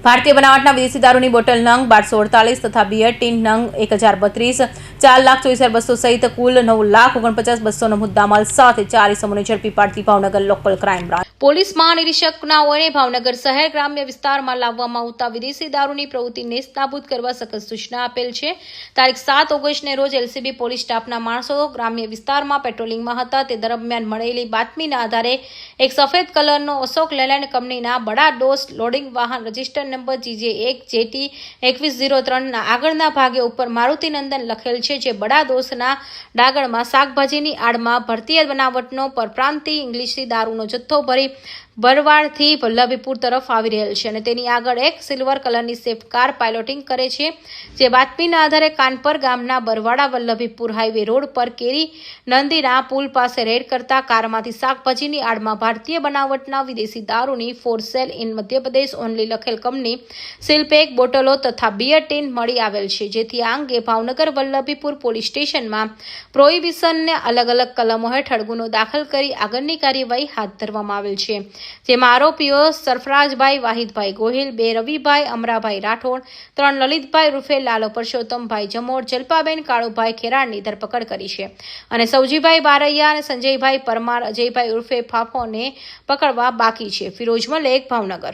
ભારતીય બનાવટના વિદેશી દારૂની બોટલ નંગ 1248 તથા બિયર ટીન નંગ 1032, 4,24,200 સહિત કુલ 9,49,200નો મુદ્દામાલ સાથે 4 ઇસમોને ઝડપી પાડતી Bhavnagar local crime branch police મહાનિરીક્ષકનાઓએ ભાવનગર શહેર ગ્રામ્ય વિસ્તારમાં લાવવામાં આવતા વિદેશી દારૂની પ્રવૃત્તિ નેસ્તનાબૂદ કરવા સખત સૂચના આપેલ છે। તારીખ 7 ઓગસ્ટને રોજ એલસીબી પોલીસ સ્ટાફના માણસો ગ્રામ્ય વિસ્તારમાં પેટ્રોલિંગમાં હતા। તે દરમિયાન મળેલી બાતમીના આધારે એક સફેદ કલરનો અશોક લેલેન્ડ કંપનીના બડા ડોસ લોડિંગ વાહન રજિસ્ટર નંબર GJ1JT 2103ના આગળના ભાગે ઉપર મારુતિનંદન લખેલ છે, જે બડા દોસના ડાગળમાં શાકભાજીની આડમાં ભારતીય બનાવટનો પરપ્રાંતીય ઇંગ્લિશી દારૂનો જથ્થો ભરી બરવાડથી વલ્લભીપુર તરફ આવી રહેલ છે અને તેની આગળ એક સિલ્વર કલરની સ્વિફ્ટ કાર પાયલોટિંગ કરે છે, જે બાતમીના આધારે કાનપર ગામના બરવાડા વલ્લભીપુર હાઈવે રોડ પર કેરી નંદીના પુલ પાસે રેડ કરતા કારમાંથી શાકભાજીની આડમાં ભારતીય બનાવટના વિદેશી દારૂની for sale in Madhya Pradesh only લખેલ કંપની સીલપેક બોટલો તથા બિયર ટીન મળી આવેલ છે, જેથી આ અંગે ભાવનગર વલ્લભીપુર પોલીસ સ્ટેશનમાં પ્રોહિબિશનને અલગ અલગ કલમો હેઠળ ગુનો દાખલ કરી આગળની કાર્યવાહી હાથ ધરવામાં આવેલ છે, જેમાં આરોપીઓ સરફરાજભાઈ વાહિદભાઈ ગોહિલ, 2 રવિભાઈ અમરાભાઈ રાઠોડ, 3 લલિતભાઈ રૂફે લાલો પરસોત્તમભાઈ જમોર, જલપાબેન કાળુભાઈ ખેરાડની ધરપકડ કરી છે અને સૌજીભાઈ બારૈયા અને સંજયભાઈ પરમાર, અજયભાઈ ઉર્ફે ફાફોને પકડવા બાકી છે। ફિરોજ મલેક, ભાવનગર।